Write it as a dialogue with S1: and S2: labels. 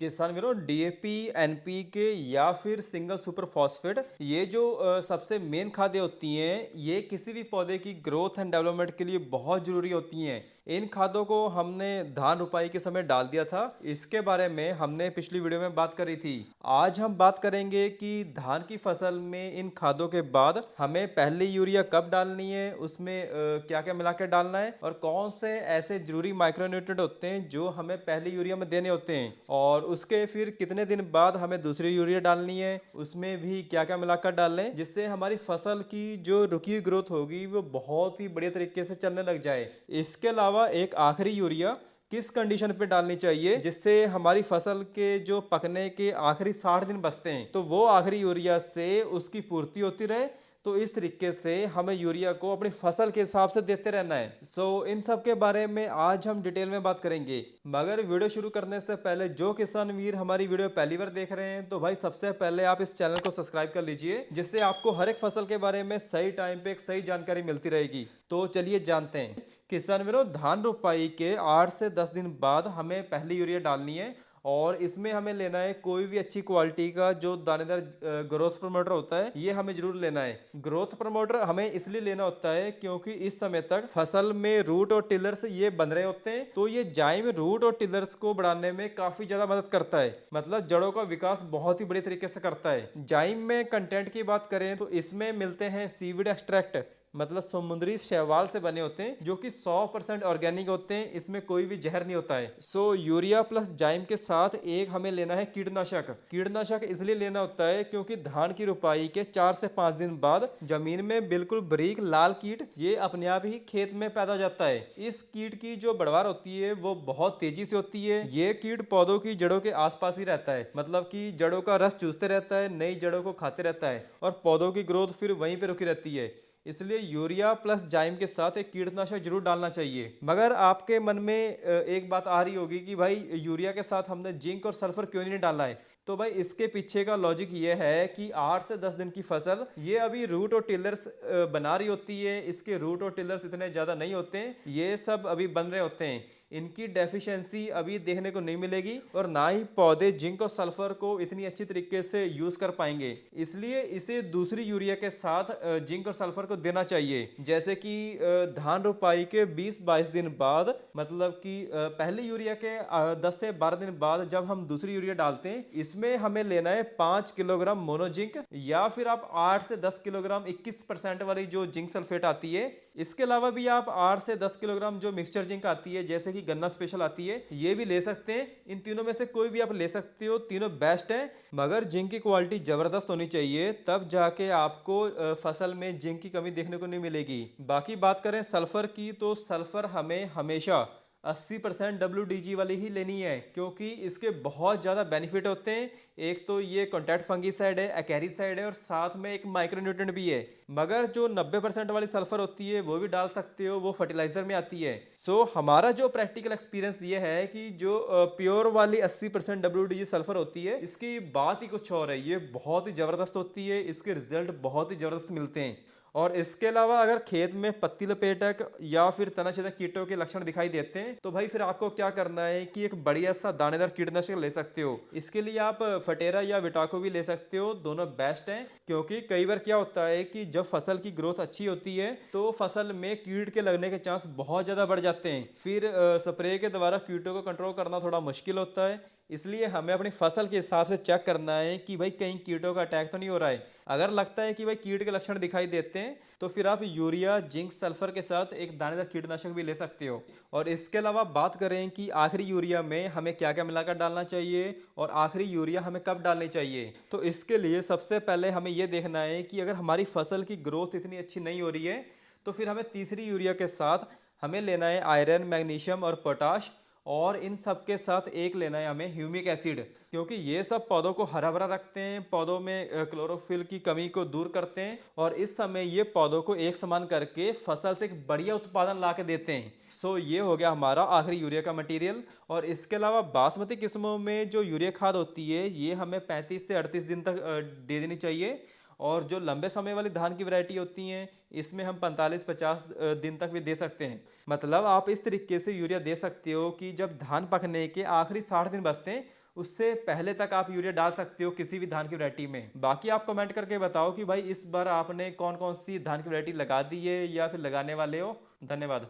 S1: किसान वीरों, DAP, NPK या फिर सिंगल सुपर फॉस्फेट, ये जो सबसे मेन खादें होती हैं, ये किसी भी पौधे की ग्रोथ एंड डेवलपमेंट के लिए बहुत जरूरी होती हैं। इन खादों को हमने धान रोपाई के समय डाल दिया था। इसके बारे में हमने पिछली वीडियो में बात करी थी। आज हम बात करेंगे कि धान की फसल में इन खादों के बाद हमें पहली यूरिया कब डालनी है, उसमें क्या क्या मिला के डालना है और कौन से ऐसे जरूरी माइक्रोन्यूट्रिएंट होते हैं जो हमें पहली यूरिया में देने होते हैं, और उसके फिर कितने दिन बाद हमें दूसरी यूरिया डालनी है, उसमें भी क्या क्या मिलाकर डालें जिससे हमारी फसल की जो रुकी हुई ग्रोथ होगी वो बहुत ही बढ़िया तरीके से चलने लग जाए। इसके अलावा एक आखिरी यूरिया किस कंडीशन पे डालनी चाहिए जिससे हमारी फसल के जो पकने के आखिरी 60 दिन बचते हैं तो वो आखिरी यूरिया से उसकी पूर्ति होती रहे। तो इस तरीके से हमें यूरिया को अपनी फसल के हिसाब से देते रहना है। इन सब के बारे में आज हम डिटेल में बात करेंगे। मगर वीडियो शुरू करने से पहले जो किसान वीर हमारी वीडियो पहली बार देख रहे हैं तो भाई सबसे पहले आप इस चैनल को सब्सक्राइब कर लीजिए, जिससे आपको हर एक फसल के बारे में सही टाइम पे एक सही जानकारी मिलती रहेगी। तो चलिए जानते हैं। किसान वीरों, धान रोपाई के 8 से 10 दिन बाद हमें पहली यूरिया डालनी है और इसमें हमें लेना है कोई भी अच्छी क्वालिटी का जो दानेदार ग्रोथ प्रमोटर होता है, ये हमें जरूर लेना है। ग्रोथ प्रमोटर हमें इसलिए लेना होता है क्योंकि इस समय तक फसल में रूट और टिलर्स ये बन रहे होते हैं, तो ये जाइम रूट और टिलर्स को बढ़ाने में काफी ज्यादा मदद करता है। मतलब जड़ों का विकास बहुत ही बड़े तरीके से करता है। जाइम में कंटेंट की बात करें तो इसमें मिलते हैं सीविड एक्सट्रैक्ट, मतलब समुद्री शैवाल से बने होते हैं जो कि 100% ऑर्गेनिक होते हैं। इसमें कोई भी जहर नहीं होता है। यूरिया प्लस जाइम के साथ एक हमें लेना है कीटनाशक। कीटनाशक इसलिए लेना होता है क्योंकि धान की रुपाई के 4 से 5 दिन बाद जमीन में बिल्कुल बारीक लाल कीट ये अपने आप ही खेत में पैदा हो जाता है। इस कीट की जो बढ़वार होती है वो बहुत तेजी से होती है। ये कीट पौधों की जड़ों के आसपास ही रहता है, मतलब कि जड़ों का रस चूसते रहता है, नई जड़ों को खाते रहता है और पौधों की ग्रोथ फिर वहीं पे रुकी रहती है। इसलिए यूरिया प्लस जाइम के साथ एक कीटनाशक जरूर डालना चाहिए। मगर आपके मन में एक बात आ रही होगी कि भाई यूरिया के साथ हमने जिंक और सल्फर क्यों नहीं डाला है। तो भाई इसके पीछे का लॉजिक ये है कि 8 से 10 दिन की फसल ये अभी रूट और टिलर्स बना रही होती है। इसके रूट और टिलर्स इतने ज्यादा नहीं होते हैं, ये सब अभी बन रहे होते हैं। इनकी डेफिशिएंसी अभी देखने को नहीं मिलेगी और ना ही पौधे जिंक और सल्फर को इतनी अच्छी तरीके से यूज कर पाएंगे। इसलिए इसे दूसरी यूरिया के साथ जिंक और सल्फर को देना चाहिए। जैसे कि धान रोपाई के 20-22 दिन बाद, मतलब कि पहली यूरिया के 10 से 12 दिन बाद जब हम दूसरी यूरिया डालते हैं, इसमें हमें लेना है 5 किलोग्राम मोनोजिंक या फिर आप 8 से 10 किलोग्राम 21% वाली जो जिंक सल्फेट आती है। इसके अलावा भी आप 8 से 10 किलोग्राम जो मिक्सचर जिंक आती है, जैसे कि गन्ना स्पेशल आती है, ये भी ले सकते हैं। इन तीनों में से कोई भी आप ले सकते हो, तीनों बेस्ट है। मगर जिंक की क्वालिटी जबरदस्त होनी चाहिए, तब जाके आपको फसल में जिंक की कमी देखने को नहीं मिलेगी। बाकी बात करें सल्फर की, तो सल्फर हमें हमेशा 80% WDG वाली ही लेनी है क्योंकि इसके बहुत ज़्यादा बेनिफिट होते हैं। एक तो ये कॉन्टैक्ट फंगीसाइड है, एक्यारीसाइड है और साथ में एक माइक्रोन्यूट्रिएंट भी है। मगर जो 90% वाली सल्फर होती है वो भी डाल सकते हो, वो फर्टिलाइजर में आती है। हमारा जो प्रैक्टिकल एक्सपीरियंस ये है कि जो प्योर वाली 80% WDG सल्फर होती है, इसकी बात ही कुछ और है। ये बहुत ही ज़बरदस्त होती है, इसके रिजल्ट बहुत ही ज़बरदस्त मिलते हैं। और इसके अलावा अगर खेत में पत्ती लपेटक या फिर तनाछेदक कीटों के लक्षण दिखाई देते हैं तो भाई फिर आपको क्या करना है कि एक बढ़िया सा दानेदार कीटनाशक ले सकते हो। इसके लिए आप फटेरा या विटाको भी ले सकते हो, दोनों बेस्ट हैं। क्योंकि कई बार क्या होता है कि जब फसल की ग्रोथ अच्छी होती है तो फसल में कीट के लगने के चांस बहुत ज़्यादा बढ़ जाते हैं। फिर स्प्रे के द्वारा कीटों को कंट्रोल करना थोड़ा मुश्किल होता है। इसलिए हमें अपनी फसल के हिसाब से चेक करना है कि भाई कहीं कीटों का अटैक तो नहीं हो रहा है। अगर लगता है कि भाई कीट के लक्षण दिखाई देते हैं तो फिर आप यूरिया जिंक सल्फर के साथ एक दानेदार कीटनाशक भी ले सकते हो। और इसके अलावा बात करें कि आखिरी यूरिया में हमें क्या क्या मिलाकर डालना चाहिए और आखिरी यूरिया हमें कब डालनी चाहिए, तो इसके लिए सबसे पहले हमें यह देखना है कि अगर हमारी फसल की ग्रोथ इतनी अच्छी नहीं हो रही है तो फिर हमें तीसरी यूरिया के साथ हमें लेना है आयरन, मैग्नीशियम और पोटाश। और इन सब के साथ एक लेना है हमें ह्यूमिक एसिड, क्योंकि ये सब पौधों को हरा भरा रखते हैं, पौधों में क्लोरोफिल की कमी को दूर करते हैं और इस समय ये पौधों को एक समान करके फसल से एक बढ़िया उत्पादन ला के देते हैं। ये हो गया हमारा आखिरी यूरिया का मटेरियल। और इसके अलावा बासमती किस्मों में जो यूरिया खाद होती है ये हमें 35 से 38 दिन तक दे देनी चाहिए। और जो लंबे समय वाली धान की वैरायटी होती हैं इसमें हम 45-50 दिन तक भी दे सकते हैं। मतलब आप इस तरीके से यूरिया दे सकते हो कि जब धान पकने के आखिरी 60 दिन बचते हैं उससे पहले तक आप यूरिया डाल सकते हो किसी भी धान की वैरायटी में। बाकी आप कमेंट करके बताओ कि भाई इस बार आपने कौन कौन सी धान की वैरायटी लगा दी है या फिर लगाने वाले हो। धन्यवाद।